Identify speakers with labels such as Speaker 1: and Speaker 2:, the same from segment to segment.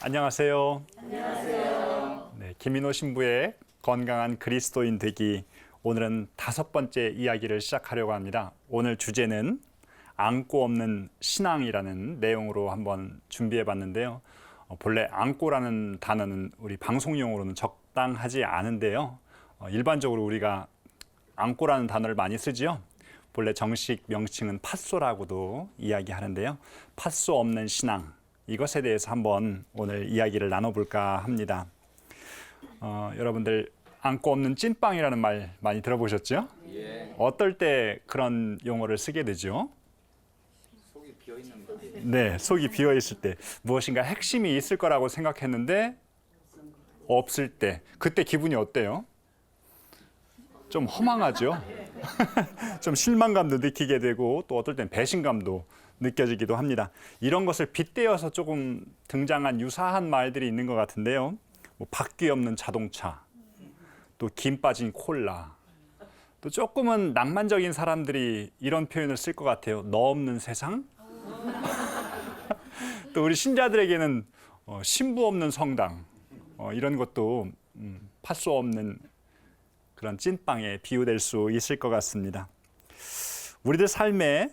Speaker 1: 안녕하세요.
Speaker 2: 안녕하세요.
Speaker 1: 네, 김인호 신부의 건강한 그리스도인 되기. 오늘은 5번째 이야기를 시작하려고 합니다. 오늘 주제는 안고 없는 신앙이라는 내용으로 한번 준비해 봤는데요. 본래 안고라는 단어는 우리 방송용으로는 적당하지 않은데요. 일반적으로 우리가 안고라는 단어를 많이 쓰지요. 본래 정식 명칭은 팥소라고도 이야기하는데요. 팥소 없는 신앙, 이것에 대해서 한번 오늘 이야기를 나눠볼까 합니다. 여러분들 안고 없는 찐빵이라는 말 많이 들어보셨죠?
Speaker 2: 예.
Speaker 1: 어떨 때 그런 용어를 쓰게 되죠?
Speaker 2: 속이 비어 있는 거.
Speaker 1: 네, 속이 비어 있을 때 무엇인가 핵심이 있을 거라고 생각했는데 없을 때, 그때 기분이 어때요? 좀 허망하죠? 좀 실망감도 느끼게 되고 또 어떨 땐 배신감도 느껴지기도 합니다. 이런 것을 빗대어서 조금 등장한 유사한 말들이 있는 것 같은데요. 뭐 바퀴 없는 자동차, 또 김 빠진 콜라, 또 조금은 낭만적인 사람들이 이런 표현을 쓸 것 같아요. 너 없는 세상? 또 우리 신자들에게는 신부 없는 성당, 이런 것도 팥소 없는 그런 찐빵에 비유될 수 있을 것 같습니다. 우리들 삶에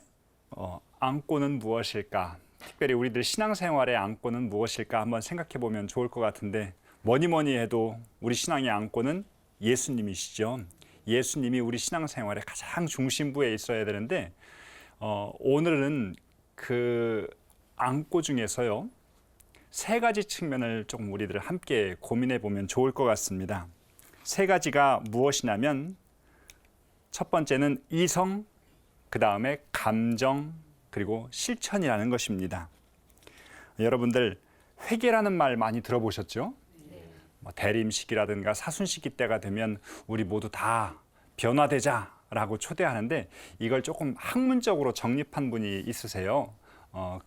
Speaker 1: 안고는 무엇일까? 특별히 우리들 신앙생활의 안고는 무엇일까? 한번 생각해 보면 좋을 것 같은데, 뭐니 해도 우리 신앙의 안고는 예수님이시죠. 예수님이 우리 신앙생활의 가장 중심부에 있어야 되는데, 오늘은 그 안고 중에서요, 3가지 측면을 조금 우리들 함께 고민해 보면 좋을 것 같습니다. 3가지가 무엇이냐면, 첫 번째는 이성, 그 다음에 감정, 그리고 실천이라는 것입니다. 여러분들 회개라는 말 많이 들어보셨죠? 뭐 대림시기라든가 사순시기 때가 되면 우리 모두 다 변화되자라고 초대하는데, 이걸 조금 학문적으로 정립한 분이 있으세요.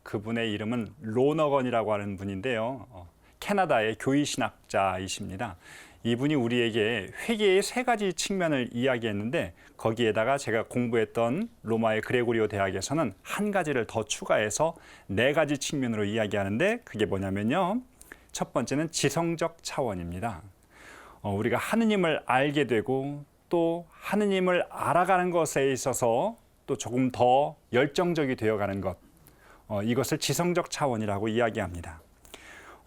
Speaker 1: 그분의 이름은 로너건이라고 하는 분인데요. 캐나다의 교의신학자이십니다. 이분이 우리에게 회개의 3가지 측면을 이야기했는데, 거기에다가 제가 공부했던 로마의 그레고리오 대학에서는 한 가지를 더 추가해서 4가지 측면으로 이야기하는데, 그게 뭐냐면요, 첫 번째는 지성적 차원입니다. 우리가 하느님을 알게 되고 또 하느님을 알아가는 것에 있어서 또 조금 더 열정적이 되어가는 것, 이것을 지성적 차원이라고 이야기합니다.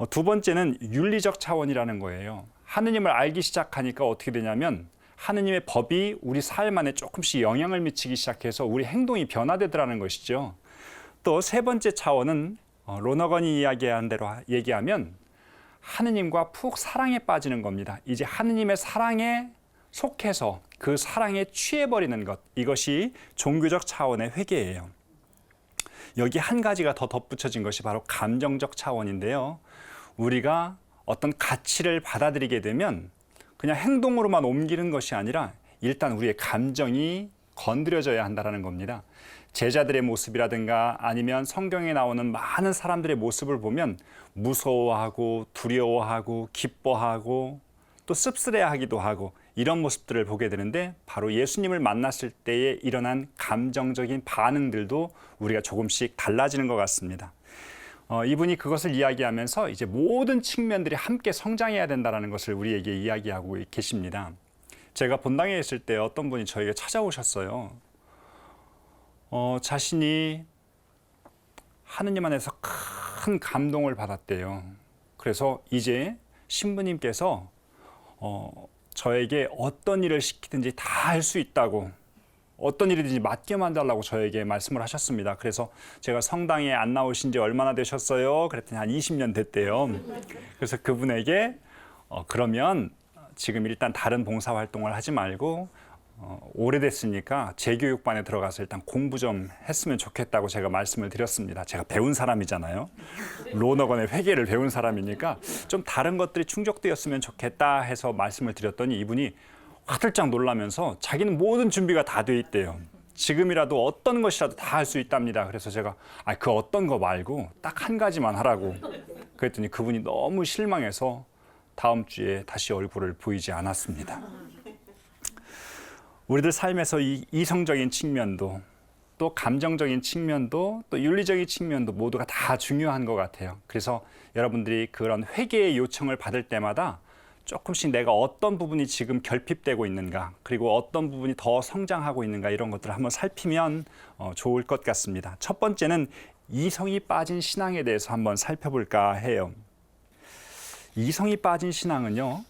Speaker 1: 두 번째는 윤리적 차원이라는 거예요. 하느님을 알기 시작하니까 어떻게 되냐면, 하느님의 법이 우리 삶 안에 조금씩 영향을 미치기 시작해서 우리 행동이 변화되더라는 것이죠. 또 3번째 차원은 로너건이 이야기한 대로 얘기하면 하느님과 푹 사랑에 빠지는 겁니다. 이제 하느님의 사랑에 속해서 그 사랑에 취해버리는 것, 이것이 종교적 차원의 회개예요. 여기 한 가지가 더 덧붙여진 것이 바로 감정적 차원인데요. 우리가 어떤 가치를 받아들이게 되면 그냥 행동으로만 옮기는 것이 아니라 일단 우리의 감정이 건드려져야 한다는 겁니다. 제자들의 모습이라든가 아니면 성경에 나오는 많은 사람들의 모습을 보면 무서워하고 두려워하고 기뻐하고 또 씁쓸해하기도 하고, 이런 모습들을 보게 되는데, 바로 예수님을 만났을 때에 일어난 감정적인 반응들도 우리가 조금씩 달라지는 것 같습니다. 이분이 그것을 이야기하면서 이제 모든 측면들이 함께 성장해야 된다는 것을 우리에게 이야기하고 계십니다. 제가 본당에 있을 때 어떤 분이 저에게 찾아오셨어요. 자신이 하느님 안에서 큰 감동을 받았대요. 그래서 이제 신부님께서 저에게 어떤 일을 시키든지 다 할 수 있다고, 어떤 일이든지 맡겨만 달라고 저에게 말씀을 하셨습니다. 그래서 제가 성당에 안 나오신 지 얼마나 되셨어요? 그랬더니 한 20년 됐대요. 그래서 그분에게 그러면 지금 일단 다른 봉사활동을 하지 말고 오래됐으니까 재교육반에 들어가서 일단 공부 좀 했으면 좋겠다고 제가 말씀을 드렸습니다. 제가 배운 사람이잖아요. 로너건의 회계를 배운 사람이니까 좀 다른 것들이 충족되었으면 좋겠다 해서 말씀을 드렸더니, 이분이 화들짝 놀라면서 자기는 모든 준비가 다 돼 있대요. 지금이라도 어떤 것이라도 다 할 수 있답니다. 그래서 제가 그 어떤 거 말고 딱 한 가지만 하라고 그랬더니 그분이 너무 실망해서 다음 주에 다시 얼굴을 보이지 않았습니다. 우리들 삶에서 이 이성적인 측면도 또 감정적인 측면도 또 윤리적인 측면도 모두가 다 중요한 것 같아요. 그래서 여러분들이 그런 회개의 요청을 받을 때마다 조금씩 내가 어떤 부분이 지금 결핍되고 있는가, 그리고 어떤 부분이 더 성장하고 있는가, 이런 것들을 한번 살피면 좋을 것 같습니다. 첫 번째는 이성이 빠진 신앙에 대해서 한번 살펴볼까 해요. 이성이 빠진 신앙은요,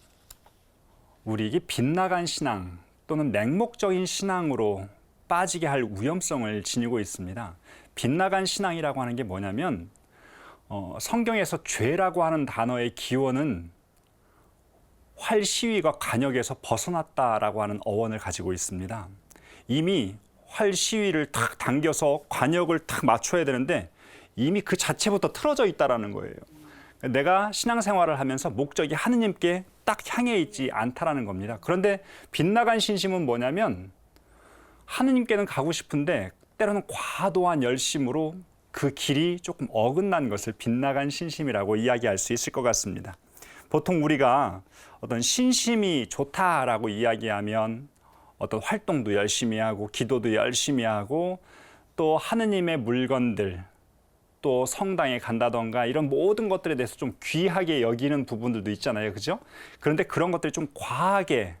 Speaker 1: 우리에게 빗나간 신앙 또는 맹목적인 신앙으로 빠지게 할 위험성을 지니고 있습니다. 빗나간 신앙이라고 하는 게 뭐냐면 성경에서 죄라고 하는 단어의 기원은 활 시위가 관역에서 벗어났다라고 하는 어원을 가지고 있습니다. 이미 활 시위를 탁 당겨서 관역을 탁 맞춰야 되는데 이미 그 자체부터 틀어져 있다라는 거예요. 내가 신앙생활을 하면서 목적이 하느님께 딱 향해 있지 않다라는 겁니다. 그런데 빗나간 신심은 뭐냐면 하느님께는 가고 싶은데 때로는 과도한 열심으로 그 길이 조금 어긋난 것을 빗나간 신심이라고 이야기할 수 있을 것 같습니다. 보통 우리가 어떤 신심이 좋다라고 이야기하면 어떤 활동도 열심히 하고 기도도 열심히 하고 또 하느님의 물건들 또 성당에 간다던가 이런 모든 것들에 대해서 좀 귀하게 여기는 부분들도 있잖아요. 그죠? 그런데 그런 것들이 좀 과하게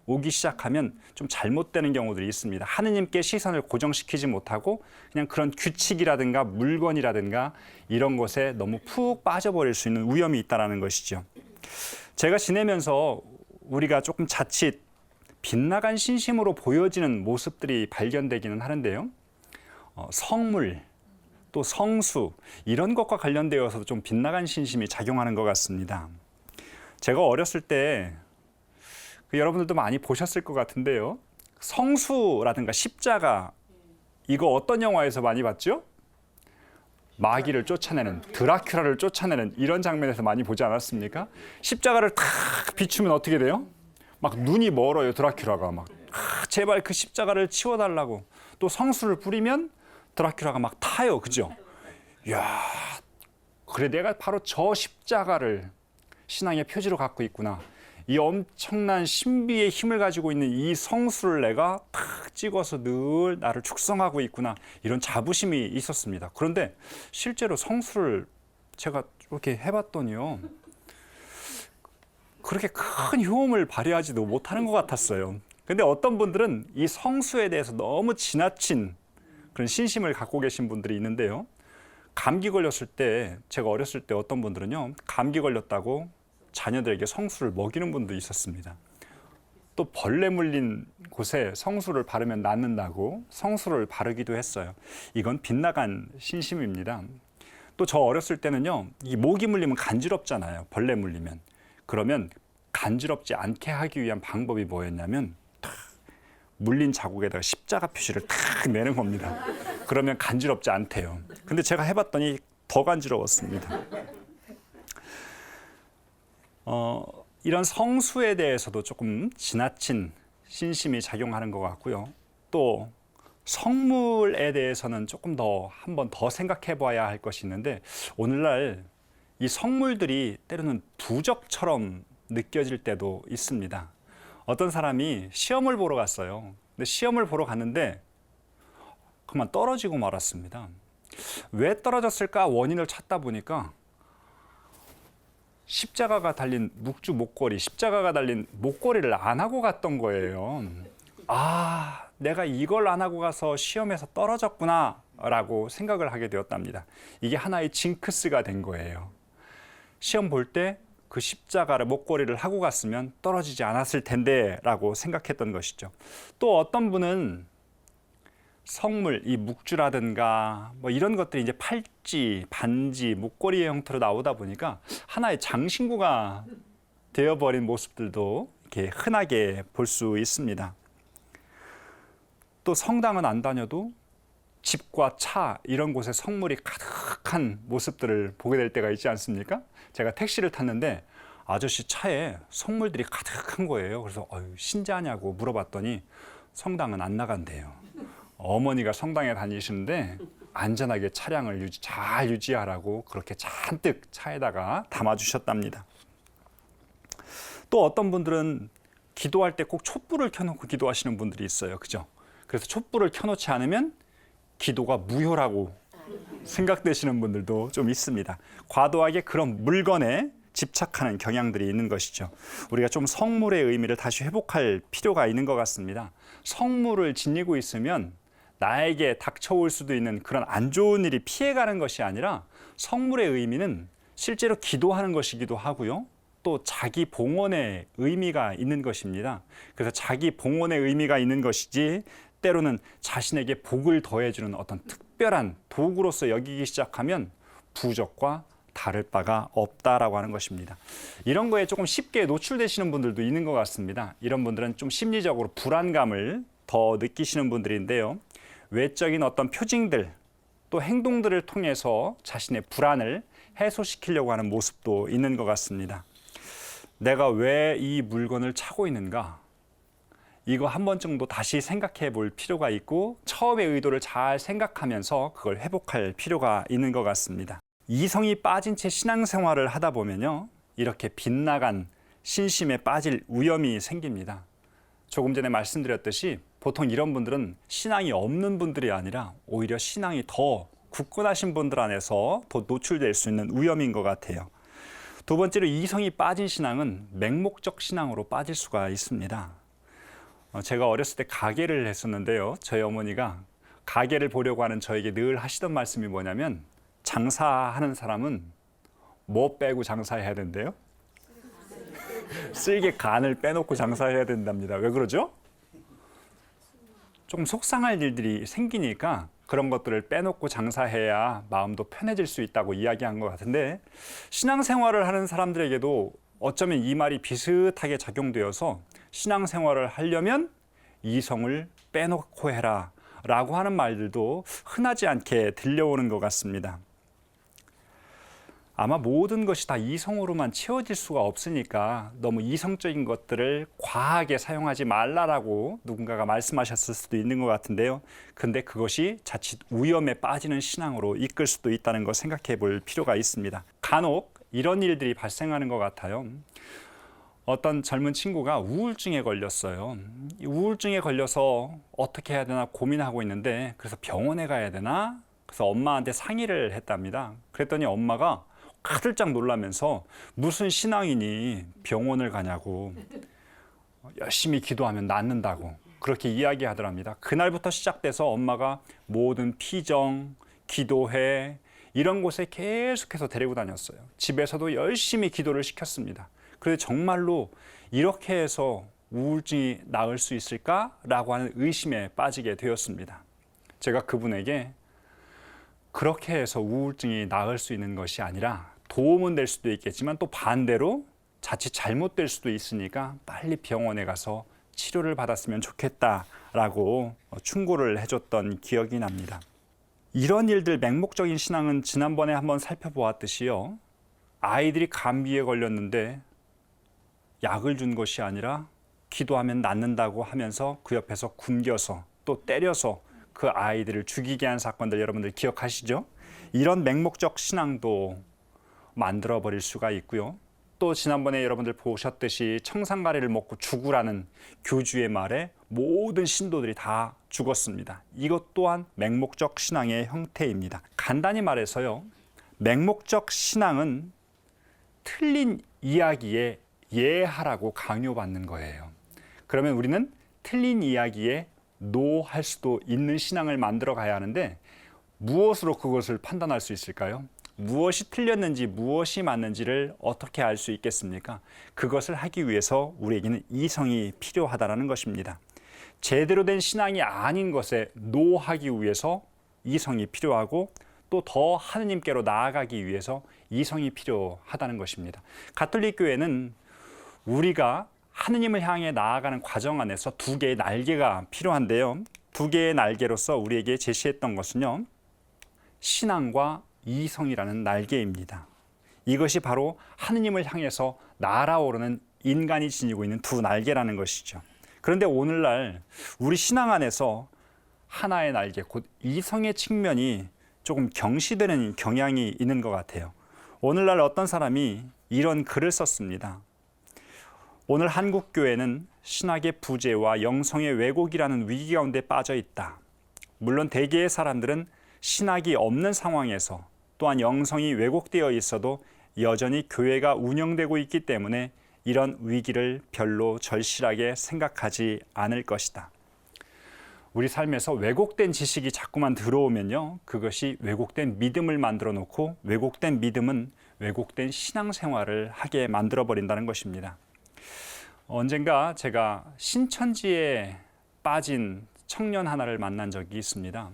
Speaker 1: 오기 시작하면 좀 잘못되는 경우들이 있습니다. 하느님께 시선을 고정시키지 못하고 그냥 그런 규칙이라든가 물건이라든가 이런 것에 너무 푹 빠져버릴 수 있는 위험이 있다는 것이죠. 제가 지내면서 우리가 조금 자칫 빗나간 신심으로 보여지는 모습들이 발견되기는 하는데요. 성물, 또 성수 이런 것과 관련되어서도 좀 빗나간 신심이 작용하는 것 같습니다. 제가 어렸을 때 여러분들도 많이 보셨을 것 같은데요. 성수라든가 십자가 이거 어떤 영화에서 많이 봤죠? 마귀를 쫓아내는 드라큘라를 쫓아내는 이런 장면에서 많이 보지 않았습니까? 십자가를 탁 비추면 어떻게 돼요? 막 눈이 멀어요. 드라큘라가 막 제발 그 십자가를 치워달라고. 또 성수를 뿌리면 드라큘라가 막 타요. 그죠? 이야, 그래 내가 바로 저 십자가를 신앙의 표지로 갖고 있구나. 이 엄청난 신비의 힘을 가지고 있는 이 성수를 내가 탁 찍어서 늘 나를 축성하고 있구나. 이런 자부심이 있었습니다. 그런데 실제로 성수를 제가 이렇게 해봤더니요. 그렇게 큰 효험을 발휘하지도 못하는 것 같았어요. 근데 어떤 분들은 이 성수에 대해서 너무 지나친 그런 신심을 갖고 계신 분들이 있는데요. 감기 걸렸을 때, 제가 어렸을 때 어떤 분들은요, 감기 걸렸다고 자녀들에게 성수를 먹이는 분도 있었습니다. 또 벌레 물린 곳에 성수를 바르면 낫는다고 성수를 바르기도 했어요. 이건 빗나간 신심입니다. 또 저 어렸을 때는요, 이 모기 물리면 간지럽잖아요. 벌레 물리면. 그러면 간지럽지 않게 하기 위한 방법이 뭐였냐면 물린 자국에다가 십자가 표시를 탁 내는 겁니다. 그러면 간지럽지 않대요. 근데 제가 해봤더니 더 간지러웠습니다. 이런 성수에 대해서도 조금 지나친 신심이 작용하는 것 같고요. 또 성물에 대해서는 조금 더 한 번 더 생각해 봐야 할 것이 있는데 오늘날 이 성물들이 때로는 부적처럼 느껴질 때도 있습니다. 어떤 사람이 시험을 보러 갔어요. 근데 시험을 보러 갔는데 그만 떨어지고 말았습니다. 왜 떨어졌을까 원인을 찾다 보니까 십자가가 달린 묵주 목걸이, 십자가가 달린 목걸이를 안 하고 갔던 거예요. 아, 내가 이걸 안 하고 가서 시험에서 떨어졌구나 라고 생각을 하게 되었답니다. 이게 하나의 징크스가 된 거예요. 시험 볼 때 그 십자가를 목걸이를 하고 갔으면 떨어지지 않았을 텐데 라고 생각했던 것이죠. 또 어떤 분은 성물, 이 묵주라든가 뭐 이런 것들이 이제 팔찌, 반지, 목걸이의 형태로 나오다 보니까 하나의 장신구가 되어버린 모습들도 이렇게 흔하게 볼 수 있습니다. 또 성당은 안 다녀도 집과 차 이런 곳에 성물이 가득한 모습들을 보게 될 때가 있지 않습니까? 제가 택시를 탔는데 아저씨 차에 성물들이 가득한 거예요. 그래서 신자냐고 물어봤더니 성당은 안 나간대요. 어머니가 성당에 다니시는데 안전하게 차량을 잘 유지하라고 그렇게 잔뜩 차에다가 담아주셨답니다. 또 어떤 분들은 기도할 때 꼭 촛불을 켜놓고 기도하시는 분들이 있어요. 그죠? 그래서 촛불을 켜놓지 않으면 기도가 무효라고 생각되시는 분들도 좀 있습니다. 과도하게 그런 물건에 집착하는 경향들이 있는 것이죠. 우리가 좀 성물의 의미를 다시 회복할 필요가 있는 것 같습니다. 성물을 지니고 있으면 나에게 닥쳐올 수도 있는 그런 안 좋은 일이 피해가는 것이 아니라 성물의 의미는 실제로 기도하는 것이기도 하고요. 또 자기 봉헌의 의미가 있는 것입니다. 그래서 자기 봉헌의 의미가 있는 것이지 때로는 자신에게 복을 더해주는 어떤 특별한 도구로서 여기기 시작하면 부적과 다를 바가 없다라고 하는 것입니다. 이런 거에 조금 쉽게 노출되시는 분들도 있는 것 같습니다. 이런 분들은 좀 심리적으로 불안감을 더 느끼시는 분들인데요. 외적인 어떤 표징들 또 행동들을 통해서 자신의 불안을 해소시키려고 하는 모습도 있는 것 같습니다. 내가 왜 이 물건을 차고 있는가? 이거 한 번 정도 다시 생각해 볼 필요가 있고 처음의 의도를 잘 생각하면서 그걸 회복할 필요가 있는 것 같습니다. 이성이 빠진 채 신앙생활을 하다 보면요. 이렇게 빗나간 신심에 빠질 위험이 생깁니다. 조금 전에 말씀드렸듯이 보통 이런 분들은 신앙이 없는 분들이 아니라 오히려 신앙이 더 굳건하신 분들 안에서 더 노출될 수 있는 위험인 것 같아요. 두 번째로 이성이 빠진 신앙은 맹목적 신앙으로 빠질 수가 있습니다. 제가 어렸을 때 가게를 했었는데요. 저희 어머니가 가게를 보려고 하는 저에게 늘 하시던 말씀이 뭐냐면 장사하는 사람은 뭐 빼고 장사해야 된대요? 쓸개 간을 빼놓고 장사해야 된답니다. 왜 그러죠? 조금 속상할 일들이 생기니까 그런 것들을 빼놓고 장사해야 마음도 편해질 수 있다고 이야기한 것 같은데 신앙생활을 하는 사람들에게도 어쩌면 이 말이 비슷하게 작용되어서 신앙생활을 하려면 이성을 빼놓고 해라 라고 하는 말들도 흔하지 않게 들려오는 것 같습니다. 아마 모든 것이 다 이성으로만 채워질 수가 없으니까 너무 이성적인 것들을 과하게 사용하지 말라라고 누군가가 말씀하셨을 수도 있는 것 같은데요. 근데 그것이 자칫 위험에 빠지는 신앙으로 이끌 수도 있다는 거 생각해 볼 필요가 있습니다. 간혹 이런 일들이 발생하는 것 같아요. 어떤 젊은 친구가 우울증에 걸렸어요. 우울증에 걸려서 어떻게 해야 되나 고민하고 있는데 그래서 병원에 가야 되나? 그래서 엄마한테 상의를 했답니다. 그랬더니 엄마가 가들짝 놀라면서 무슨 신앙이니 병원을 가냐고 열심히 기도하면 낫는다고 그렇게 이야기하더랍니다. 그날부터 시작돼서 엄마가 모든 피정, 기도회 이런 곳에 계속해서 데리고 다녔어요. 집에서도 열심히 기도를 시켰습니다. 그래서 정말로 이렇게 해서 우울증이 나을 수 있을까라고 하는 의심에 빠지게 되었습니다. 제가 그분에게 그렇게 해서 우울증이 나을 수 있는 것이 아니라 도움은 될 수도 있겠지만 또 반대로 자칫 잘못될 수도 있으니까 빨리 병원에 가서 치료를 받았으면 좋겠다라고 충고를 해줬던 기억이 납니다. 이런 일들 맹목적인 신앙은 지난번에 한번 살펴보았듯이요. 아이들이 감기에 걸렸는데 약을 준 것이 아니라 기도하면 낫는다고 하면서 그 옆에서 굶겨서 또 때려서 그 아이들을 죽이게 한 사건들 여러분들 기억하시죠? 이런 맹목적 신앙도 만들어 버릴 수가 있고요. 또 지난번에 여러분들 보셨듯이 청산가리를 먹고 죽으라는 교주의 말에 모든 신도들이 다 죽었습니다. 이것 또한 맹목적 신앙의 형태입니다. 간단히 말해서요. 맹목적 신앙은 틀린 이야기에 예하라고 강요받는 거예요. 그러면 우리는 틀린 이야기에 노할 수도 있는 신앙을 만들어 가야 하는데 무엇으로 그것을 판단할 수 있을까요? 무엇이 틀렸는지 무엇이 맞는지를 어떻게 알 수 있겠습니까? 그것을 하기 위해서 우리에게는 이성이 필요하다는 것입니다. 제대로 된 신앙이 아닌 것에 노하기 위해서 이성이 필요하고 또 더 하느님께로 나아가기 위해서 이성이 필요하다는 것입니다. 가톨릭 교회는 우리가 하느님을 향해 나아가는 과정 안에서 두 개의 날개가 필요한데요. 두 개의 날개로서 우리에게 제시했던 것은요. 신앙과 이성이라는 날개입니다. 이것이 바로 하느님을 향해서 날아오르는 인간이 지니고 있는 두 날개라는 것이죠. 그런데 오늘날 우리 신앙 안에서 하나의 날개, 곧 이성의 측면이 조금 경시되는 경향이 있는 것 같아요. 오늘날 어떤 사람이 이런 글을 썼습니다. 오늘 한국 교회는 신학의 부재와 영성의 왜곡이라는 위기 가운데 빠져 있다. 물론 대개의 사람들은 신학이 없는 상황에서 또한 영성이 왜곡되어 있어도 여전히 교회가 운영되고 있기 때문에 이런 위기를 별로 절실하게 생각하지 않을 것이다. 우리 삶에서 왜곡된 지식이 자꾸만 들어오면요, 그것이 왜곡된 믿음을 만들어 놓고 왜곡된 믿음은 왜곡된 신앙생활을 하게 만들어 버린다는 것입니다. 언젠가 제가 신천지에 빠진 청년 하나를 만난 적이 있습니다.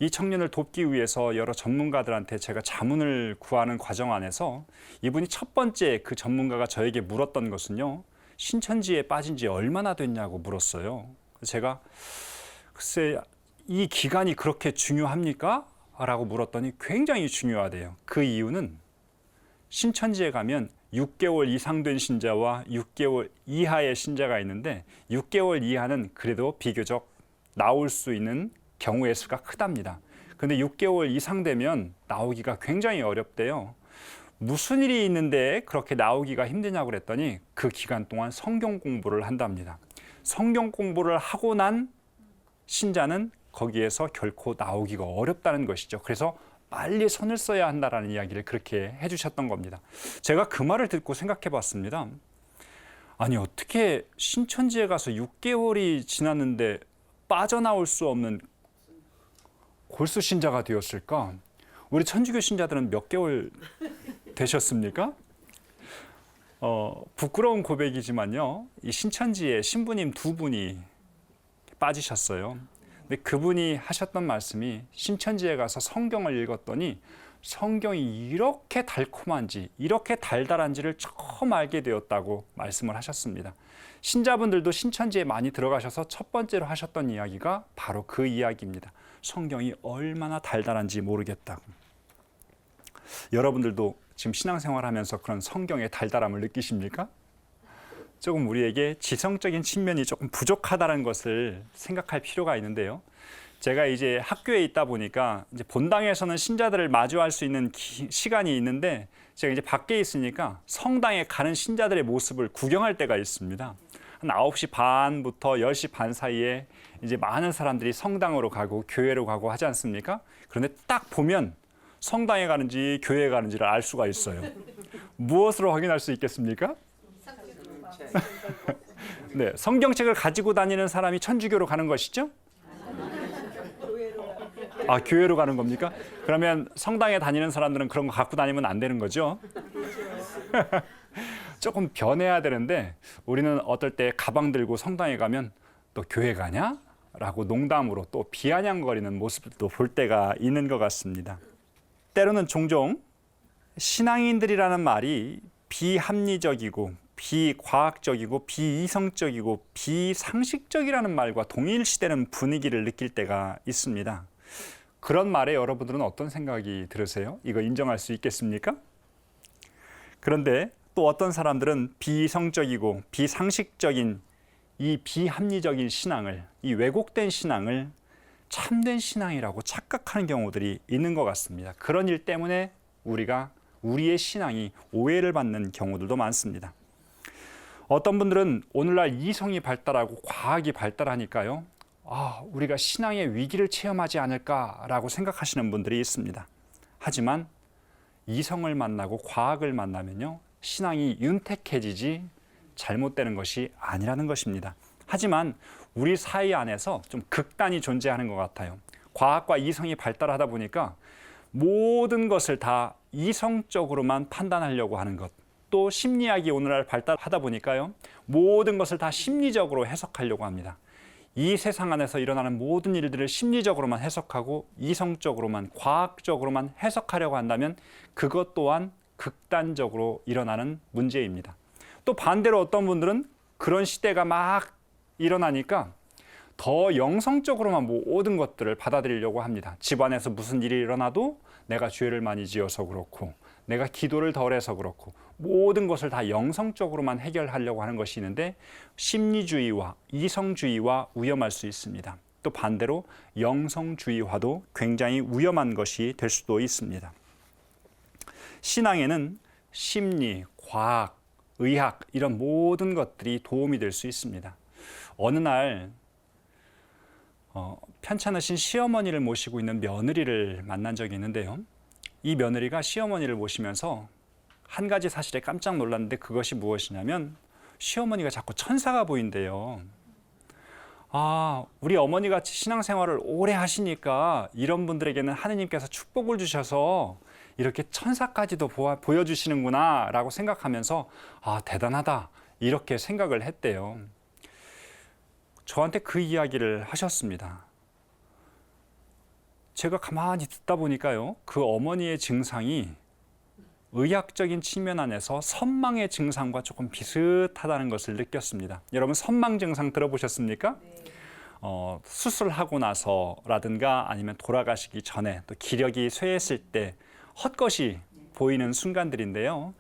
Speaker 1: 이 청년을 돕기 위해서 여러 전문가들한테 제가 자문을 구하는 과정 안에서 이분이 첫 번째 그 전문가가 저에게 물었던 것은요, 신천지에 빠진 지 얼마나 됐냐고 물었어요. 제가 글쎄 이 기간이 그렇게 중요합니까? 라고 물었더니 굉장히 중요하대요. 그 이유는 신천지에 가면 6개월 이상 된 신자와 6개월 이하의 신자가 있는데 6개월 이하는 그래도 비교적 나올 수 있는 경우의 수가 크답니다. 그런데 6개월 이상 되면 나오기가 굉장히 어렵대요. 무슨 일이 있는데 그렇게 나오기가 힘드냐고 그랬더니 그 기간 동안 성경 공부를 한답니다. 성경 공부를 하고 난 신자는 거기에서 결코 나오기가 어렵다는 것이죠. 그래서 빨리 선을 써야 한다라는 이야기를 그렇게 해주셨던 겁니다. 제가 그 말을 듣고 생각해 봤습니다. 아니, 어떻게 신천지에 가서 6개월이 지났는데 빠져나올 수 없는 골수 신자가 되었을까? 우리 천주교 신자들은 몇 개월 되셨습니까? 부끄러운 고백이지만요, 이 신천지에 신부님 2분이 빠지셨어요. 근데 그분이 하셨던 말씀이 신천지에 가서 성경을 읽었더니 성경이 이렇게 달콤한지, 이렇게 달달한지를 처음 알게 되었다고 말씀을 하셨습니다. 신자분들도 신천지에 많이 들어가셔서 첫 번째로 하셨던 이야기가 바로 그 이야기입니다. 성경이 얼마나 달달한지 모르겠다고. 여러분들도 지금 신앙생활하면서 그런 성경의 달달함을 느끼십니까? 조금 우리에게 지성적인 측면이 조금 부족하다는 것을 생각할 필요가 있는데요. 제가 이제 학교에 있다 보니까 이제 본당에서는 신자들을 마주할 수 있는 시간이 있는데 제가 이제 밖에 있으니까 성당에 가는 신자들의 모습을 구경할 때가 있습니다. 한 9시 반부터 10시 반 사이에 이제 많은 사람들이 성당으로 가고 교회로 가고 하지 않습니까? 그런데 딱 보면 성당에 가는지 교회에 가는지를 알 수가 있어요. 무엇으로 확인할 수 있겠습니까? 네, 성경책을 가지고 다니는 사람이 천주교로 가는 것이죠? 아, 교회로 가는 겁니까? 그러면 성당에 다니는 사람들은 그런 거 갖고 다니면 안 되는 거죠? 조금 변해야 되는데 우리는 어떨 때 가방 들고 성당에 가면 또 교회 가냐? 라고 농담으로 또 비아냥거리는 모습도 볼 때가 있는 것 같습니다. 때로는 종종 신앙인들이라는 말이 비합리적이고 비과학적이고 비이성적이고 비상식적이라는 말과 동일시되는 분위기를 느낄 때가 있습니다. 그런 말에 여러분들은 어떤 생각이 들으세요? 이거 인정할 수 있겠습니까? 그런데 또 어떤 사람들은 비이성적이고 비상식적인 이 비합리적인 신앙을, 이 왜곡된 신앙을 참된 신앙이라고 착각하는 경우들이 있는 것 같습니다. 그런 일 때문에 우리의 신앙이 오해를 받는 경우들도 많습니다. 어떤 분들은 오늘날 이성이 발달하고 과학이 발달하니까요, 우리가 신앙의 위기를 체험하지 않을까라고 생각하시는 분들이 있습니다. 하지만 이성을 만나고 과학을 만나면요, 신앙이 윤택해지지 잘못되는 것이 아니라는 것입니다. 하지만 우리 사회 안에서 좀 극단이 존재하는 것 같아요. 과학과 이성이 발달하다 보니까 모든 것을 다 이성적으로만 판단하려고 하는 것, 또 심리학이 오늘날 발달하다 보니까요, 모든 것을 다 심리적으로 해석하려고 합니다. 이 세상 안에서 일어나는 모든 일들을 심리적으로만 해석하고 이성적으로만, 과학적으로만 해석하려고 한다면 그것 또한 극단적으로 일어나는 문제입니다. 또 반대로 어떤 분들은 그런 시대가 막 일어나니까 더 영성적으로만 모든 것들을 받아들이려고 합니다. 집안에서 무슨 일이 일어나도 내가 죄를 많이 지어서 그렇고, 내가 기도를 덜 해서 그렇고, 모든 것을 다 영성적으로만 해결하려고 하는 것이 있는데 심리주의와 이성주의와 위험할 수 있습니다. 또 반대로 영성주의화도 굉장히 위험한 것이 될 수도 있습니다. 신앙에는 심리, 과학, 의학 이런 모든 것들이 도움이 될 수 있습니다. 어느 날 편찮으신 시어머니를 모시고 있는 며느리를 만난 적이 있는데요. 이 며느리가 시어머니를 모시면서 한 가지 사실에 깜짝 놀랐는데 그것이 무엇이냐면 시어머니가 자꾸 천사가 보인대요. 우리 어머니같이 신앙생활을 오래 하시니까 이런 분들에게는 하느님께서 축복을 주셔서 이렇게 천사까지도 보여주시는구나 라고 생각하면서 대단하다 이렇게 생각을 했대요. 저한테 그 이야기를 하셨습니다. 제가 가만히 듣다 보니까요, 그 어머니의 증상이 의학적인 측면 안에서 선망의 증상과 조금 비슷하다는 것을 느꼈습니다. 여러분 선망 증상 들어보셨습니까? 수술하고 나서라든가 아니면 돌아가시기 전에 또 기력이 쇠했을 때 헛것이 보이는 순간들인데요.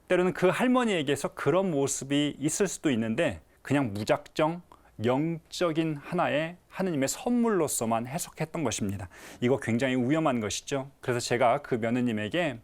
Speaker 1: 때로는 그 할머니에게서 그런 모습이 있을 수도 있는데 그냥 무작정 영적인 하나의 하느님의 선물로서만 해석했던 것입니다. 이거 굉장히 위험한 것이죠. 그래서 제가 그 며느님에게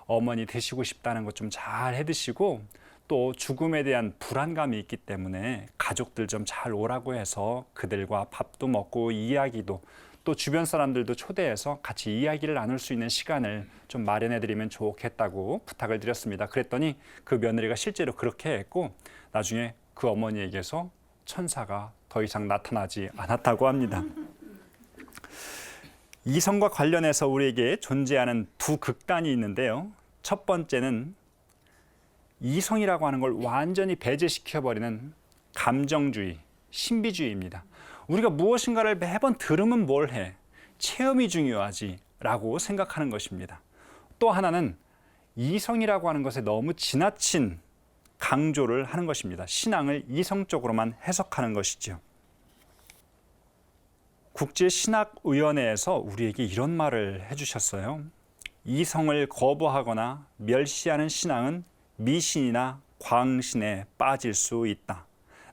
Speaker 1: 어머니 드시고 싶다는 것 좀 잘 해드시고 또 죽음에 대한 불안감이 있기 때문에 가족들 좀 잘 오라고 해서 그들과 밥도 먹고 이야기도 또 주변 사람들도 초대해서 같이 이야기를 나눌 수 있는 시간을 좀 마련해드리면 좋겠다고 부탁을 드렸습니다. 그랬더니 그 며느리가 실제로 그렇게 했고 나중에 그 어머니에게서 천사가 더 이상 나타나지 않았다고 합니다. 이성과 관련해서 우리에게 존재하는 두 극단이 있는데요. 첫 번째는 이성이라고 하는 걸 완전히 배제시켜버리는 감정주의, 신비주의입니다. 우리가 무엇인가를 매번 들으면 뭘 해? 체험이 중요하지 라고 생각하는 것입니다. 또 하나는 이성이라고 하는 것에 너무 지나친 강조를 하는 것입니다. 신앙을 이성적으로만 해석하는 것이죠. 국제신학위원회에서 우리에게 이런 말을 해주셨어요. 이성을 거부하거나 멸시하는 신앙은 미신이나 광신에 빠질 수 있다.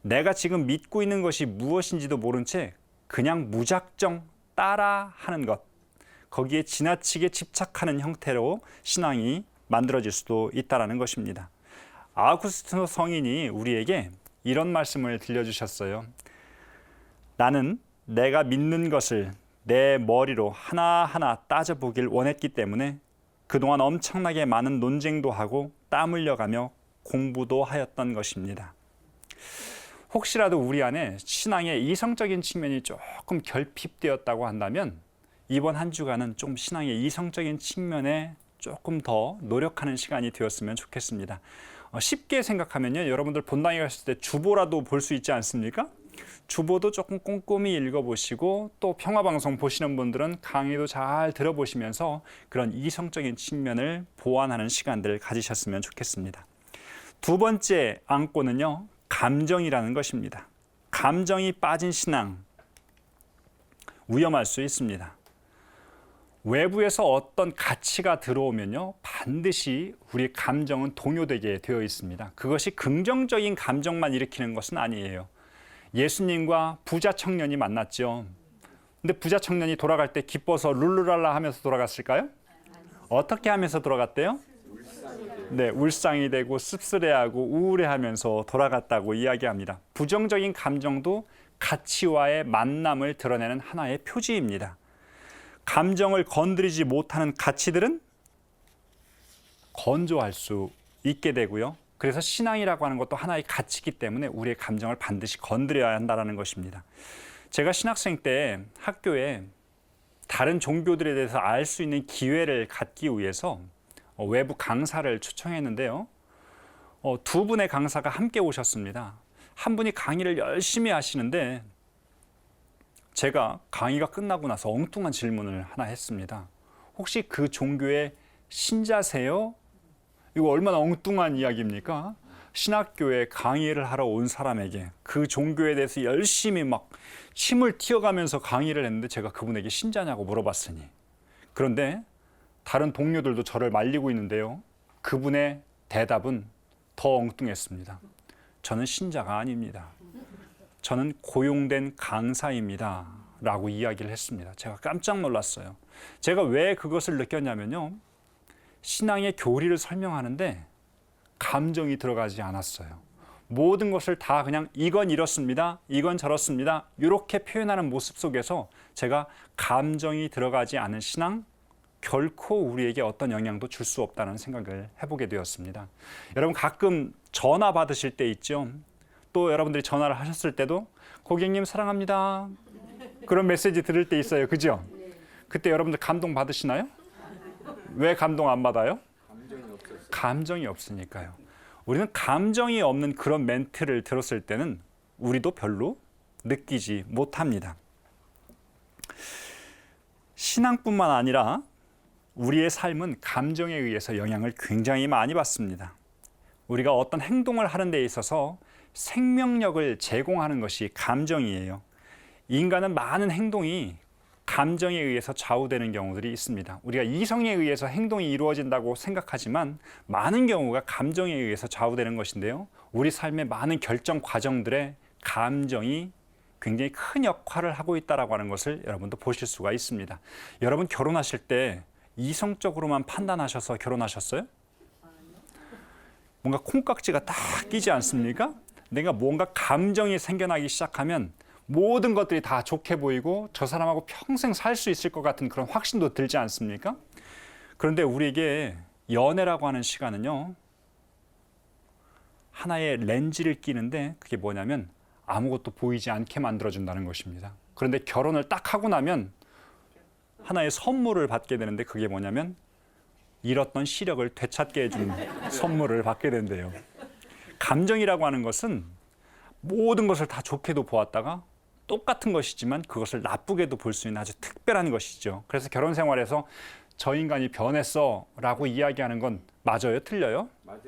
Speaker 1: 내가 지금 믿고 있는 것이 무엇인지도 모른 채 그냥 무작정 따라하는 것, 거기에 지나치게 집착하는 형태로 신앙이 만들어질 수도 있다는 것입니다. 아우구스티노 성인이 우리에게 이런 말씀을 들려주셨어요. 나는 내가 믿는 것을 내 머리로 하나하나 따져보길 원했기 때문에 그동안 엄청나게 많은 논쟁도 하고 땀 흘려가며 공부도 하였던 것입니다. 혹시라도 우리 안에 신앙의 이성적인 측면이 조금 결핍되었다고 한다면 이번 한 주간은 좀 신앙의 이성적인 측면에 조금 더 노력하는 시간이 되었으면 좋겠습니다. 쉽게 생각하면요, 여러분들 본당에 갔을 때 주보라도 볼 수 있지 않습니까? 주보도 조금 꼼꼼히 읽어보시고 또 평화방송 보시는 분들은 강의도 잘 들어보시면서 그런 이성적인 측면을 보완하는 시간들을 가지셨으면 좋겠습니다. 두 번째 안고는요, 감정이라는 것입니다. 감정이 빠진 신앙, 위험할 수 있습니다. 외부에서 어떤 가치가 들어오면요, 반드시 우리의 감정은 동요되게 되어 있습니다. 그것이 긍정적인 감정만 일으키는 것은 아니에요. 예수님과 부자 청년이 만났죠. 근데 부자 청년이 돌아갈 때 기뻐서 룰루랄라 하면서 돌아갔을까요? 어떻게 하면서 돌아갔대요? 네, 울상이 되고 씁쓸해하고 우울해하면서 돌아갔다고 이야기합니다. 부정적인 감정도 가치와의 만남을 드러내는 하나의 표지입니다. 감정을 건드리지 못하는 가치들은 건조할 수 있게 되고요. 그래서 신앙이라고 하는 것도 하나의 가치이기 때문에 우리의 감정을 반드시 건드려야 한다는 것입니다. 제가 신학생 때 학교에 다른 종교들에 대해서 알 수 있는 기회를 갖기 위해서 외부 강사를 초청했는데요. 두 분의 강사가 함께 오셨습니다. 한 분이 강의를 열심히 하시는데 제가 강의가 끝나고 나서 엉뚱한 질문을 하나 했습니다. 혹시 그 종교의 신자세요? 이거 얼마나 엉뚱한 이야기입니까? 신학교에 강의를 하러 온 사람에게 그 종교에 대해서 열심히 막 침을 튀어가면서 강의를 했는데 제가 그분에게 신자냐고 물어봤으니, 그런데 다른 동료들도 저를 말리고 있는데요. 그분의 대답은 더 엉뚱했습니다. 저는 신자가 아닙니다. 저는 고용된 강사입니다. 라고 이야기를 했습니다. 제가 깜짝 놀랐어요. 제가 왜 그것을 느꼈냐면요. 신앙의 교리를 설명하는데 감정이 들어가지 않았어요. 모든 것을 다 그냥 이건 이렇습니다, 이건 저렇습니다, 이렇게 표현하는 모습 속에서 제가 감정이 들어가지 않은 신앙, 결코 우리에게 어떤 영향도 줄 수 없다는 생각을 해보게 되었습니다. 여러분 가끔 전화 받으실 때 있죠. 또 여러분들이 전화를 하셨을 때도 고객님 사랑합니다, 그런 메시지 들을 때 있어요. 그죠? 그때 여러분들 감동 받으시나요? 왜 감동 안 받아요? 감정이 없으니까요. 우리는 감정이 없는 그런 멘트를 들었을 때는 우리도 별로 느끼지 못합니다. 신앙뿐만 아니라 우리의 삶은 감정에 의해서 영향을 굉장히 많이 받습니다. 우리가 어떤 행동을 하는 데 있어서 생명력을 제공하는 것이 감정이에요. 인간은 많은 행동이 감정에 의해서 좌우되는 경우들이 있습니다. 우리가 이성에 의해서 행동이 이루어진다고 생각하지만 많은 경우가 감정에 의해서 좌우되는 것인데요. 우리 삶의 많은 결정 과정들에 감정이 굉장히 큰 역할을 하고 있다고 하는 것을 여러분도 보실 수가 있습니다. 여러분 결혼하실 때 이성적으로만 판단하셔서 결혼하셨어요? 뭔가 콩깍지가 딱 끼지 않습니까? 내가 뭔가 감정이 생겨나기 시작하면 모든 것들이 다 좋게 보이고 저 사람하고 평생 살 수 있을 것 같은 그런 확신도 들지 않습니까? 그런데 우리에게 연애라고 하는 시간은요, 하나의 렌즈를 끼는데 그게 뭐냐면 아무것도 보이지 않게 만들어준다는 것입니다. 그런데 결혼을 딱 하고 나면 하나의 선물을 받게 되는데 그게 뭐냐면 잃었던 시력을 되찾게 해주는 선물을 받게 된대요. 감정이라고 하는 것은 모든 것을 다 좋게도 보았다가 똑같은 것이지만 그것을 나쁘게도 볼 수 있는 아주 특별한 것이죠. 그래서 결혼 생활에서 저 인간이 변했어 라고 이야기하는 건 맞아요? 틀려요?
Speaker 2: 맞아요.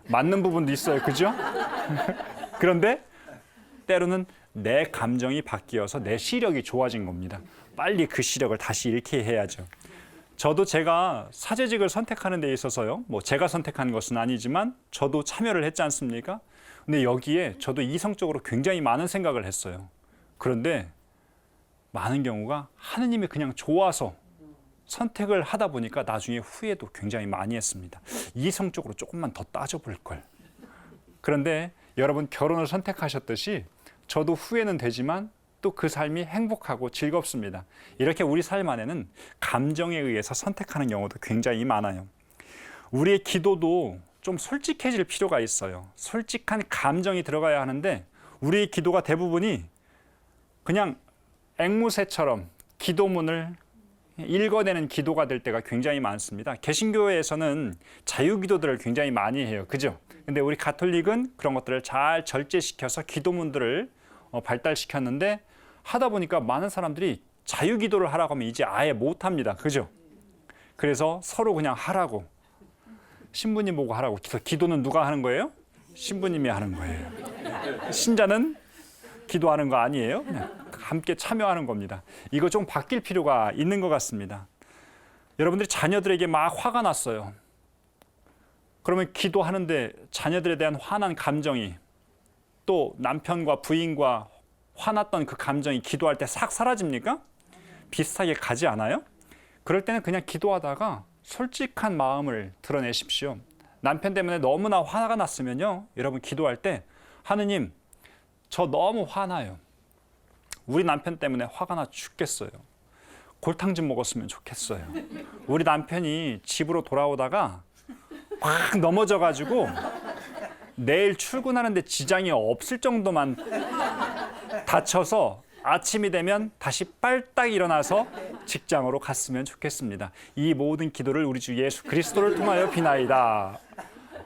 Speaker 1: 맞는 부분도 있어요. 그죠? 그런데 때로는 내 감정이 바뀌어서 내 시력이 좋아진 겁니다. 빨리 그 시력을 다시 잃게 해야죠. 저도 제가 사제직을 선택하는 데 있어서요, 뭐 제가 선택한 것은 아니지만 저도 참여를 했지 않습니까? 근데 여기에 저도 이성적으로 굉장히 많은 생각을 했어요. 그런데 많은 경우가 하느님이 그냥 좋아서 선택을 하다 보니까 나중에 후회도 굉장히 많이 했습니다. 이성적으로 조금만 더 따져볼 걸. 그런데 여러분 결혼을 선택하셨듯이 저도 후회는 되지만 또 그 삶이 행복하고 즐겁습니다. 이렇게 우리 삶 안에는 감정에 의해서 선택하는 경우도 굉장히 많아요. 우리의 기도도 좀 솔직해질 필요가 있어요. 솔직한 감정이 들어가야 하는데 우리의 기도가 대부분이 그냥 앵무새처럼 기도문을 읽어내는 기도가 될 때가 굉장히 많습니다. 개신교회에서는 자유기도들을 굉장히 많이 해요. 그죠? 근데 우리 가톨릭은 그런 것들을 잘 절제시켜서 기도문들을 발달시켰는데 하다 보니까 많은 사람들이 자유기도를 하라고 하면 이제 아예 못합니다. 그죠? 그래서 서로 그냥 하라고. 신부님 보고 하라고. 기도는 누가 하는 거예요? 신부님이 하는 거예요. 신자는 기도하는 거 아니에요. 그냥 함께 참여하는 겁니다. 이거 좀 바뀔 필요가 있는 것 같습니다. 여러분들이 자녀들에게 막 화가 났어요. 그러면 기도하는데 자녀들에 대한 화난 감정이 또 남편과 부인과 화났던 그 감정이 기도할 때 싹 사라집니까? 비슷하게 가지 않아요? 그럴 때는 그냥 기도하다가 솔직한 마음을 드러내십시오. 남편 때문에 너무나 화가 났으면요, 여러분 기도할 때 하느님, 저 너무 화나요. 우리 남편 때문에 화가 나 죽겠어요. 골탕 좀 먹었으면 좋겠어요. 우리 남편이 집으로 돌아오다가 확 넘어져가지고 내일 출근하는데 지장이 없을 정도만 다쳐서 아침이 되면 다시 빨딱 일어나서 직장으로 갔으면 좋겠습니다. 이 모든 기도를 우리 주 예수 그리스도를 통하여 비나이다.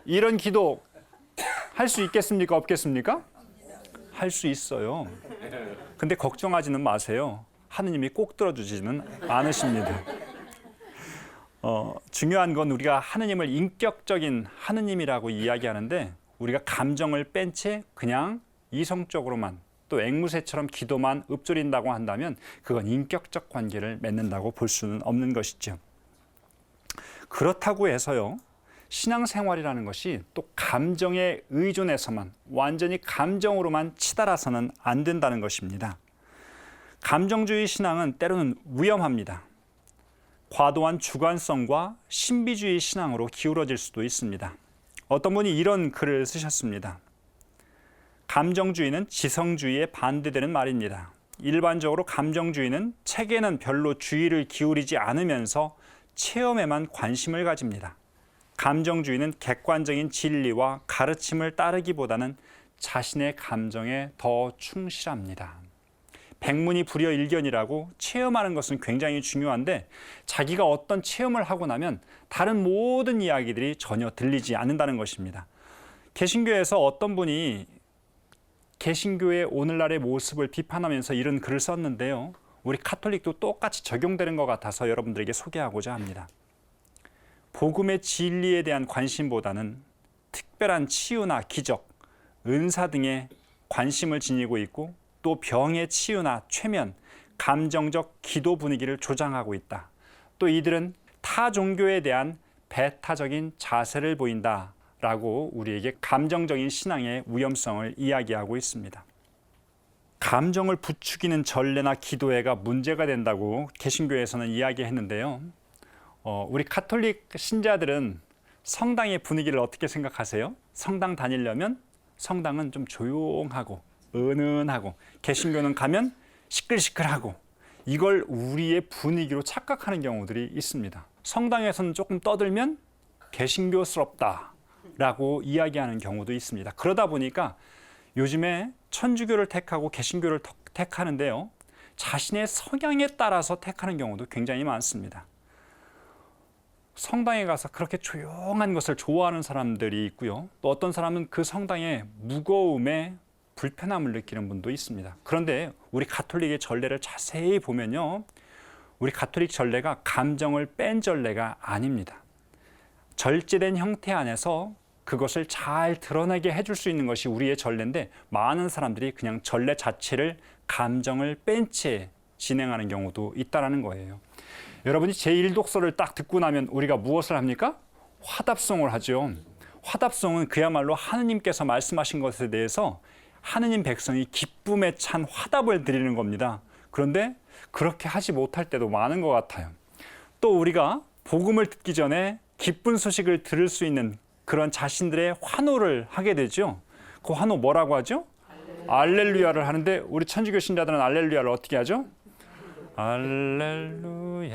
Speaker 1: 이런 기도 할 수 있겠습니까? 없겠습니까? 할 수 있어요. 근데 걱정하지는 마세요. 하느님이 꼭 들어주지는 않으십니다. 중요한 건 우리가 하느님을 인격적인 하느님이라고 이야기하는데 우리가 감정을 뺀 채 그냥 이성적으로만 또 앵무새처럼 기도만 읊조린다고 한다면 그건 인격적 관계를 맺는다고 볼 수는 없는 것이죠. 그렇다고 해서요, 신앙생활이라는 것이 또 감정에 의존해서만 완전히 감정으로만 치달아서는 안 된다는 것입니다. 감정주의 신앙은 때로는 위험합니다. 과도한 주관성과 신비주의 신앙으로 기울어질 수도 있습니다. 어떤 분이 이런 글을 쓰셨습니다. 감정주의는 지성주의에 반대되는 말입니다. 일반적으로 감정주의는 책에는 별로 주의를 기울이지 않으면서 체험에만 관심을 가집니다. 감정주의는 객관적인 진리와 가르침을 따르기보다는 자신의 감정에 더 충실합니다. 백문이 불여일견이라고 체험하는 것은 굉장히 중요한데 자기가 어떤 체험을 하고 나면 다른 모든 이야기들이 전혀 들리지 않는다는 것입니다. 개신교에서 어떤 분이 개신교의 오늘날의 모습을 비판하면서 이런 글을 썼는데요. 우리 카톨릭도 똑같이 적용되는 것 같아서 여러분들에게 소개하고자 합니다. 복음의 진리에 대한 관심보다는 특별한 치유나 기적, 은사 등에 관심을 지니고 있고 또 병의 치유나 최면, 감정적 기도 분위기를 조장하고 있다. 또 이들은 타 종교에 대한 배타적인 자세를 보인다라고 우리에게 감정적인 신앙의 위험성을 이야기하고 있습니다. 감정을 부추기는 전례나 기도회가 문제가 된다고 개신교에서는 이야기했는데요. 우리 카톨릭 신자들은 성당의 분위기를 어떻게 생각하세요? 성당 다니려면 성당은 좀 조용하고 은은하고 개신교는 가면 시끌시끌하고 이걸 우리의 분위기로 착각하는 경우들이 있습니다. 성당에서는 조금 떠들면 개신교스럽다라고 이야기하는 경우도 있습니다. 그러다 보니까 요즘에 천주교를 택하고 개신교를 택하는데요. 자신의 성향에 따라서 택하는 경우도 굉장히 많습니다. 성당에 가서 그렇게 조용한 것을 좋아하는 사람들이 있고요. 또 어떤 사람은 그 성당의 무거움에 불편함을 느끼는 분도 있습니다. 그런데 우리 가톨릭의 전례를 자세히 보면요. 우리 가톨릭 전례가 감정을 뺀 전례가 아닙니다. 절제된 형태 안에서 그것을 잘 드러나게 해줄 수 있는 것이 우리의 전례인데 많은 사람들이 그냥 전례 자체를 감정을 뺀 채 진행하는 경우도 있다는 거예요. 여러분이 제1독서를 딱 듣고 나면 우리가 무엇을 합니까? 화답송을 하죠. 화답송은 그야말로 하느님께서 말씀하신 것에 대해서 하느님 백성이 기쁨에 찬 화답을 드리는 겁니다. 그런데 그렇게 하지 못할 때도 많은 것 같아요. 또 우리가 복음을 듣기 전에 기쁜 소식을 들을 수 있는 그런 자신들의 환호를 하게 되죠. 그 환호 뭐라고 하죠? 알렐루야를 하는데 우리 천주교 신자들은 알렐루야를 어떻게 하죠? 알렐루야,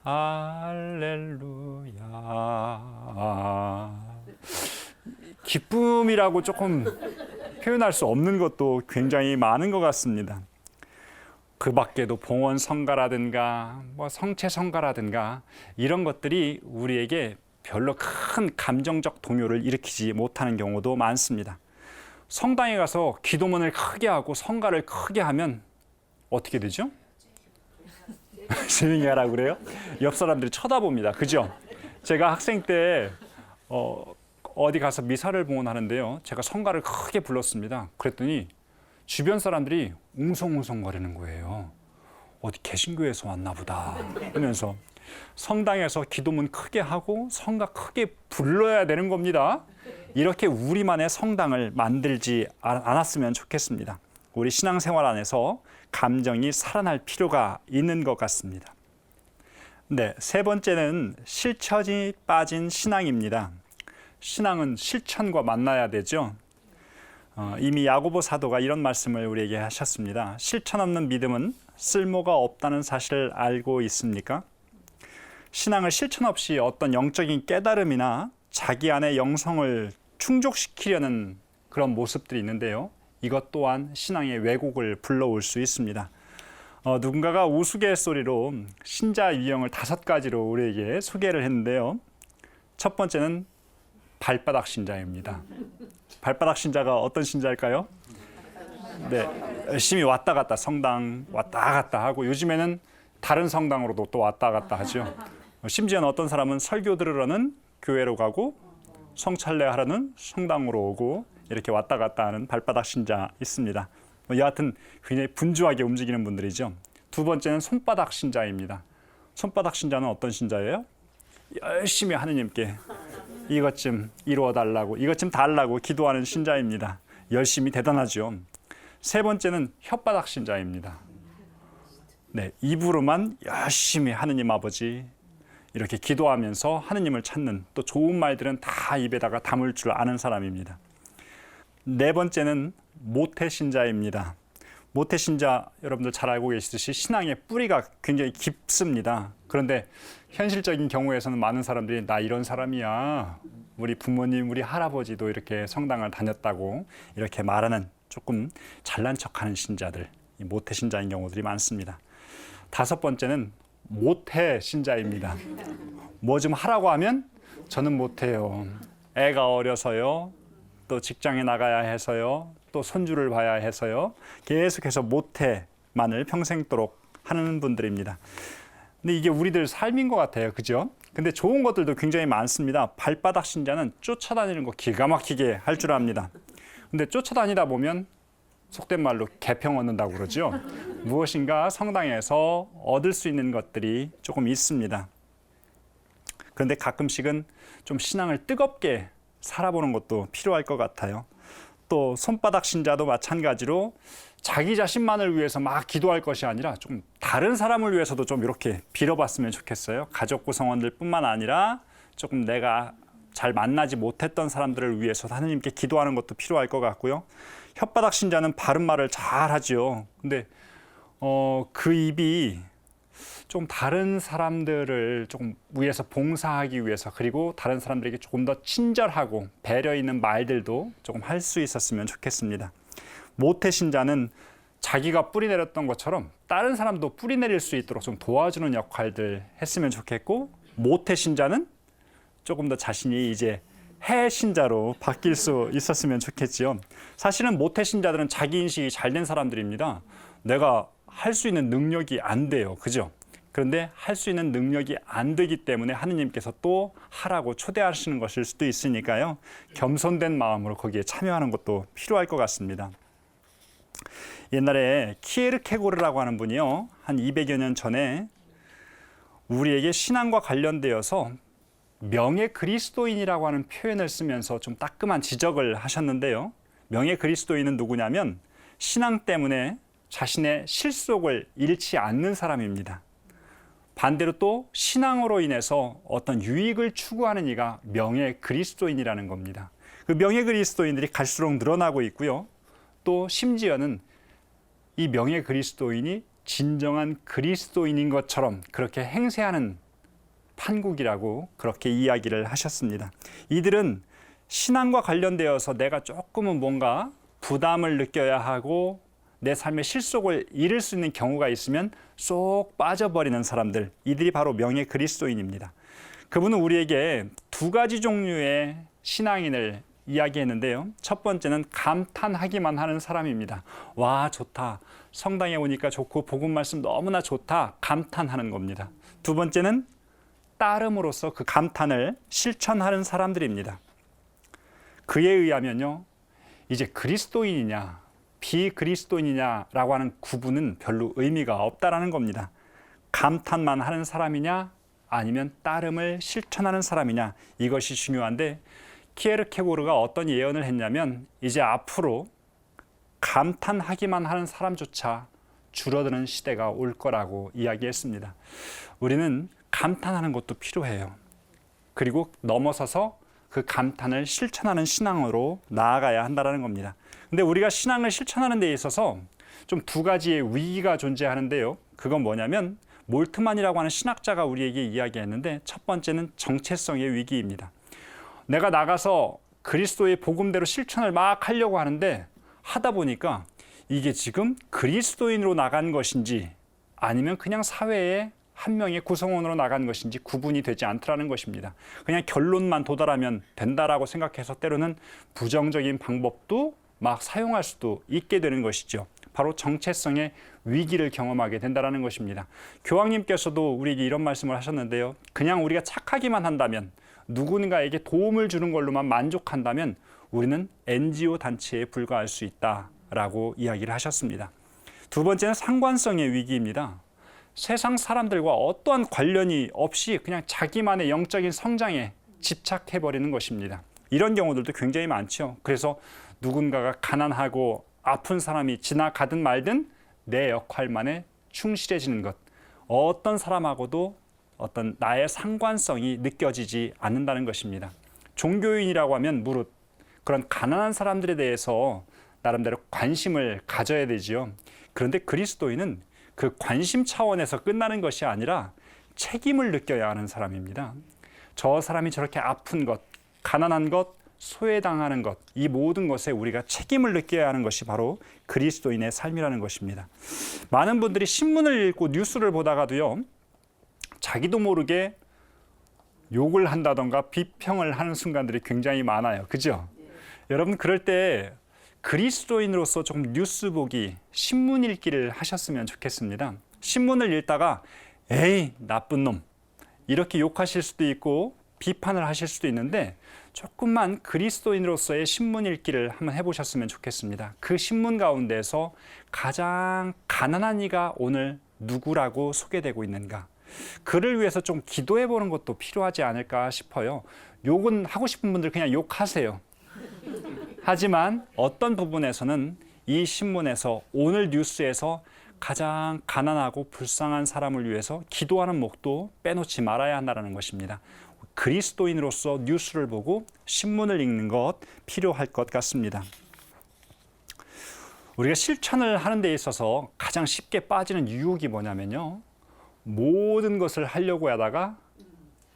Speaker 1: 알렐루야. 기쁨이라고 조금 표현할 수 없는 것도 굉장히 많은 것 같습니다. 그 밖에도 봉헌 성가라든가 성체 성가라든가 이런 것들이 우리에게 별로 큰 감정적 동요를 일으키지 못하는 경우도 많습니다. 성당에 가서 기도문을 크게 하고 성가를 크게 하면 어떻게 되죠? 조용히 하라고 그래요? 옆 사람들이 쳐다봅니다. 그죠? 제가 학생 때 어디 가서 미사를 봉헌하는데요. 제가 성가를 크게 불렀습니다. 그랬더니 주변 사람들이 웅성웅성거리는 거예요. 어디 개신교에서 왔나 보다 하면서 성당에서 기도문 크게 하고 성가 크게 불러야 되는 겁니다. 이렇게 우리만의 성당을 만들지 않았으면 좋겠습니다. 우리 신앙생활 안에서 감정이 살아날 필요가 있는 것 같습니다. 네, 세 번째는 실천이 빠진 신앙입니다. 신앙은 실천과 만나야 되죠. 이미 야고보 사도가 이런 말씀을 우리에게 하셨습니다. 실천 없는 믿음은 쓸모가 없다는 사실을 알고 있습니까? 신앙을 실천 없이 어떤 영적인 깨달음이나 자기 안의 영성을 충족시키려는 그런 모습들이 있는데요. 이것 또한 신앙의 왜곡을 불러올 수 있습니다. 누군가가 우스갯소리로 신자 유형을 5가지로 우리에게 소개를 했는데요. 첫 번째는 발바닥 신자입니다. 발바닥 신자가 어떤 신자일까요? 네, 열심히 왔다 갔다 성당 왔다 갔다 하고 요즘에는 다른 성당으로도 또 왔다 갔다 하죠. 심지어는 어떤 사람은 설교 들으러는 교회로 가고 성찬례 하러는 성당으로 오고 이렇게 왔다 갔다 하는 발바닥 신자 있습니다. 여하튼 굉장히 분주하게 움직이는 분들이죠. 두 번째는 손바닥 신자입니다. 손바닥 신자는 어떤 신자예요? 열심히 하느님께 이것 좀 이루어 달라고, 이것 좀 달라고 기도하는 신자입니다. 열심히 대단하죠. 세 번째는 혓바닥 신자입니다. 네, 입으로만 열심히 하느님 아버지 이렇게 기도하면서 하느님을 찾는 또 좋은 말들은 다 입에다가 담을 줄 아는 사람입니다. 네 번째는 모태신자입니다. 모태신자 여러분들 잘 알고 계시듯이 신앙의 뿌리가 굉장히 깊습니다. 그런데 현실적인 경우에서는 많은 사람들이 나 이런 사람이야. 우리 부모님, 우리 할아버지도 이렇게 성당을 다녔다고 이렇게 말하는 조금 잘난 척하는 신자들, 이 모태신자인 경우들이 많습니다. 다섯 번째는 모태신자입니다. 뭐 좀 하라고 하면 저는 못해요. 애가 어려서요. 또 직장에 나가야 해서요. 또 손주를 봐야 해서요. 계속해서 모태만을 평생도록 하는 분들입니다. 근데 이게 우리들 삶인 것 같아요. 그죠? 근데 좋은 것들도 굉장히 많습니다. 발바닥 신자는 쫓아다니는 거 기가 막히게 할 줄 압니다. 근데 쫓아다니다 보면 속된 말로 개평 얻는다고 그러죠. 무엇인가 성당에서 얻을 수 있는 것들이 조금 있습니다. 그런데 가끔씩은 좀 신앙을 뜨겁게 살아보는 것도 필요할 것 같아요. 또 손바닥 신자도 마찬가지로 자기 자신만을 위해서 막 기도할 것이 아니라 좀 다른 사람을 위해서도 좀 이렇게 빌어봤으면 좋겠어요. 가족 구성원들 뿐만 아니라 조금 내가 잘 만나지 못했던 사람들을 위해서 하느님께 기도하는 것도 필요할 것 같고요. 혓바닥 신자는 바른 말을 잘 하죠. 근데 그 입이 좀 다른 사람들을 조금 위해서 봉사하기 위해서, 그리고 다른 사람들에게 조금 더 친절하고 배려 있는 말들도 조금 할 수 있었으면 좋겠습니다. 모태신자는 자기가 뿌리 내렸던 것처럼 다른 사람도 뿌리 내릴 수 있도록 좀 도와주는 역할들 했으면 좋겠고, 모태신자는 조금 더 자신이 이제 해신자로 바뀔 수 있었으면 좋겠지요. 사실은 모태신자들은 자기 인식이 잘 된 사람들입니다. 내가 할 수 있는 능력이 안 돼요. 그죠? 그런데 할 수 있는 능력이 안 되기 때문에 하느님께서 또 하라고 초대하시는 것일 수도 있으니까요. 겸손된 마음으로 거기에 참여하는 것도 필요할 것 같습니다. 옛날에 키에르케고르라고 하는 분이요. 한 200여 년 전에 우리에게 신앙과 관련되어서 명예 그리스도인이라고 하는 표현을 쓰면서 좀 따끔한 지적을 하셨는데요. 명예 그리스도인은 누구냐면 신앙 때문에 자신의 실속을 잃지 않는 사람입니다. 반대로 또 신앙으로 인해서 어떤 유익을 추구하는 이가 명예 그리스도인이라는 겁니다. 그 명예 그리스도인들이 갈수록 늘어나고 있고요. 또 심지어는 이 명예 그리스도인이 진정한 그리스도인인 것처럼 그렇게 행세하는 판국이라고 그렇게 이야기를 하셨습니다. 이들은 신앙과 관련되어서 내가 조금은 뭔가 부담을 느껴야 하고 내 삶의 실속을 잃을 수 있는 경우가 있으면 쏙 빠져버리는 사람들, 이들이 바로 명예 그리스도인입니다. 그분은 우리에게 두 가지 종류의 신앙인을 이야기했는데요. 첫 번째는 감탄하기만 하는 사람입니다. 와, 좋다. 성당에 오니까 좋고 복음 말씀 너무나 좋다. 감탄하는 겁니다. 두 번째는 따름으로써 그 감탄을 실천하는 사람들입니다. 그에 의하면요, 이제 그리스도인이냐 비그리스도인이냐라고 하는 구분은 별로 의미가 없다라는 겁니다. 감탄만 하는 사람이냐 아니면 따름을 실천하는 사람이냐, 이것이 중요한데, 키에르케고르가 어떤 예언을 했냐면 이제 앞으로 감탄하기만 하는 사람조차 줄어드는 시대가 올 거라고 이야기했습니다. 우리는 감탄하는 것도 필요해요. 그리고 넘어서서 그 감탄을 실천하는 신앙으로 나아가야 한다는 겁니다. 근데 우리가 신앙을 실천하는 데 있어서 좀 두 가지의 위기가 존재하는데요. 그건 뭐냐면 몰트만이라고 하는 신학자가 우리에게 이야기했는데, 첫 번째는 정체성의 위기입니다. 내가 나가서 그리스도의 복음대로 실천을 막 하려고 하는데 하다 보니까 이게 지금 그리스도인으로 나간 것인지 아니면 그냥 사회의 한 명의 구성원으로 나간 것인지 구분이 되지 않더라는 것입니다. 그냥 결론만 도달하면 된다라고 생각해서 때로는 부정적인 방법도 막 사용할 수도 있게 되는 것이죠. 바로 정체성의 위기를 경험하게 된다는 것입니다. 교황님께서도 우리에게 이런 말씀을 하셨는데요. 그냥 우리가 착하기만 한다면, 누군가에게 도움을 주는 걸로만 만족한다면 우리는 NGO 단체에 불과할 수 있다라고 이야기를 하셨습니다. 두 번째는 상관성의 위기입니다. 세상 사람들과 어떠한 관련이 없이 그냥 자기만의 영적인 성장에 집착해버리는 것입니다. 이런 경우들도 굉장히 많죠. 그래서 누군가가 가난하고 아픈 사람이 지나가든 말든 내 역할만에 충실해지는 것, 어떤 사람하고도 어떤 나의 상관성이 느껴지지 않는다는 것입니다. 종교인이라고 하면 무릇 그런 가난한 사람들에 대해서 나름대로 관심을 가져야 되지요. 그런데 그리스도인은 그 관심 차원에서 끝나는 것이 아니라 책임을 느껴야 하는 사람입니다. 저 사람이 저렇게 아픈 것, 가난한 것, 소외당하는 것, 이 모든 것에 우리가 책임을 느껴야 하는 것이 바로 그리스도인의 삶이라는 것입니다. 많은 분들이 신문을 읽고 뉴스를 보다가도요, 자기도 모르게 욕을 한다던가 비평을 하는 순간들이 굉장히 많아요. 그죠? 여러분, 그럴 때 그리스도인으로서 조금 뉴스 보기, 신문 읽기를 하셨으면 좋겠습니다. 신문을 읽다가 에이, 나쁜 놈, 이렇게 욕하실 수도 있고 비판을 하실 수도 있는데 조금만 그리스도인으로서의 신문 읽기를 한번 해보셨으면 좋겠습니다. 그 신문 가운데서 가장 가난한 이가 오늘 누구라고 소개되고 있는가? 그를 위해서 좀 기도해 보는 것도 필요하지 않을까 싶어요. 욕은 하고 싶은 분들 그냥 욕하세요. 하지만 어떤 부분에서는 이 신문에서, 오늘 뉴스에서 가장 가난하고 불쌍한 사람을 위해서 기도하는 목도 빼놓지 말아야 한다는 것입니다. 그리스도인으로서 뉴스를 보고 신문을 읽는 것 필요할 것 같습니다. 우리가 실천을 하는 데 있어서 가장 쉽게 빠지는 유혹이 뭐냐면요, 모든 것을 하려고 하다가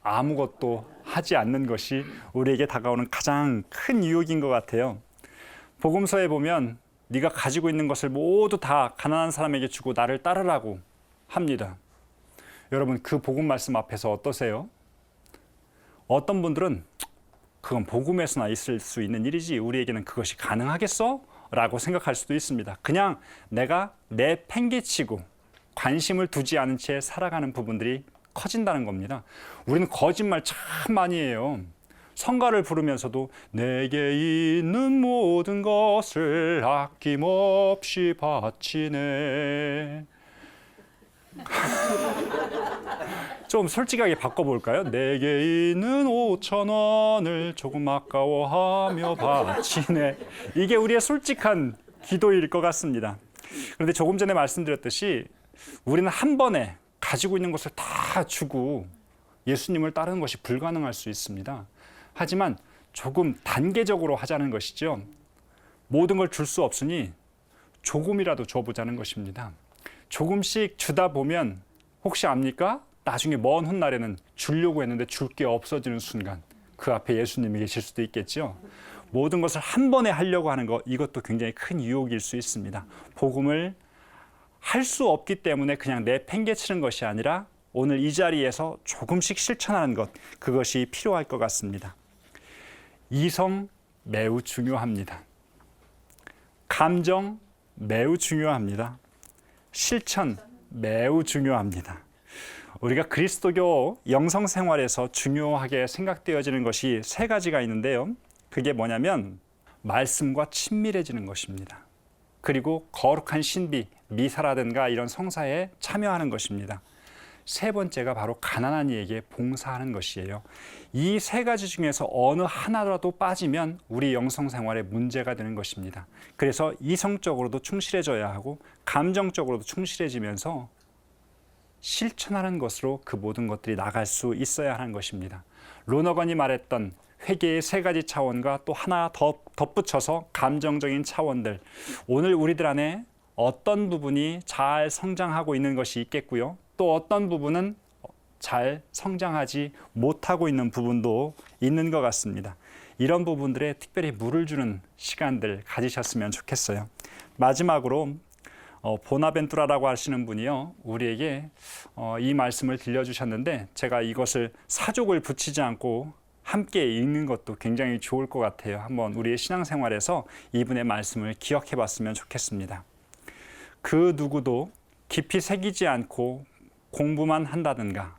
Speaker 1: 아무것도 하지 않는 것이 우리에게 다가오는 가장 큰 유혹인 것 같아요. 복음서에 보면 네가 가지고 있는 것을 모두 다 가난한 사람에게 주고 나를 따르라고 합니다. 여러분, 그 복음 말씀 앞에서 어떠세요? 어떤 분들은 그건 복음에서나 있을 수 있는 일이지 우리에게는 그것이 가능하겠어? 라고 생각할 수도 있습니다. 그냥 내가 내팽개치고 관심을 두지 않은 채 살아가는 부분들이 커진다는 겁니다. 우리는 거짓말 참 많이 해요. 성가를 부르면서도 내게 있는 모든 것을 아낌없이 바치네. 좀 솔직하게 바꿔볼까요? 내게 있는 5,000원을 조금 아까워하며 바치네. 이게 우리의 솔직한 기도일 것 같습니다. 그런데 조금 전에 말씀드렸듯이 우리는 한 번에 가지고 있는 것을 다 주고 예수님을 따르는 것이 불가능할 수 있습니다. 하지만 조금 단계적으로 하자는 것이죠. 모든 걸 줄 수 없으니 조금이라도 줘보자는 것입니다. 조금씩 주다 보면 혹시 압니까? 나중에 먼 훗날에는 주려고 했는데 줄 게 없어지는 순간, 그 앞에 예수님이 계실 수도 있겠죠. 모든 것을 한 번에 하려고 하는 것, 이것도 굉장히 큰 유혹일 수 있습니다. 복음을 할 수 없기 때문에 그냥 내팽개치는 것이 아니라 오늘 이 자리에서 조금씩 실천하는 것, 그것이 필요할 것 같습니다. 이성 매우 중요합니다. 감정 매우 중요합니다. 실천 매우 중요합니다. 우리가 그리스도교 영성 생활에서 중요하게 생각되어지는 것이 세 가지가 있는데요. 그게 뭐냐면 말씀과 친밀해지는 것입니다. 그리고 거룩한 신비, 미사라든가 이런 성사에 참여하는 것입니다. 세 번째가 바로 가난한 이에게 봉사하는 것이에요. 이 세 가지 중에서 어느 하나라도 빠지면 우리 영성 생활에 문제가 되는 것입니다. 그래서 이성적으로도 충실해져야 하고 감정적으로도 충실해지면서 실천하는 것으로 그 모든 것들이 나갈 수 있어야 하는 것입니다. 로너건이 말했던 회개의 세 가지 차원과 또 하나 더 덧붙여서 감정적인 차원들, 오늘 우리들 안에 어떤 부분이 잘 성장하고 있는 것이 있겠고요. 또 어떤 부분은 잘 성장하지 못하고 있는 부분도 있는 것 같습니다. 이런 부분들에 특별히 물을 주는 시간들 가지셨으면 좋겠어요. 마지막으로 보나벤투라라고 하시는 분이요, 우리에게 이 말씀을 들려주셨는데 제가 이것을 사족을 붙이지 않고 함께 읽는 것도 굉장히 좋을 것 같아요. 한번 우리의 신앙생활에서 이분의 말씀을 기억해 봤으면 좋겠습니다. 그 누구도 깊이 새기지 않고 공부만 한다든가,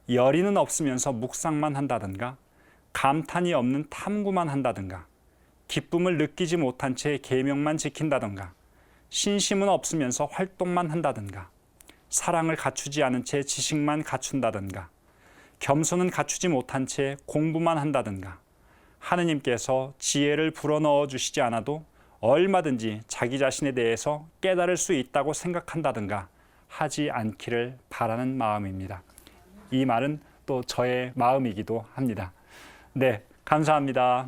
Speaker 1: 열의는 없으면서 묵상만 한다든가, 감탄이 없는 탐구만 한다든가, 기쁨을 느끼지 못한 채 계명만 지킨다든가, 신심은 없으면서 활동만 한다든가, 사랑을 갖추지 않은 채 지식만 갖춘다든가, 겸손은 갖추지 못한 채 공부만 한다든가, 하느님께서 지혜를 불어넣어 주시지 않아도 얼마든지 자기 자신에 대해서 깨달을 수 있다고 생각한다든가 하지 않기를 바라는 마음입니다. 이 말은 또 저의 마음이기도 합니다. 네, 감사합니다.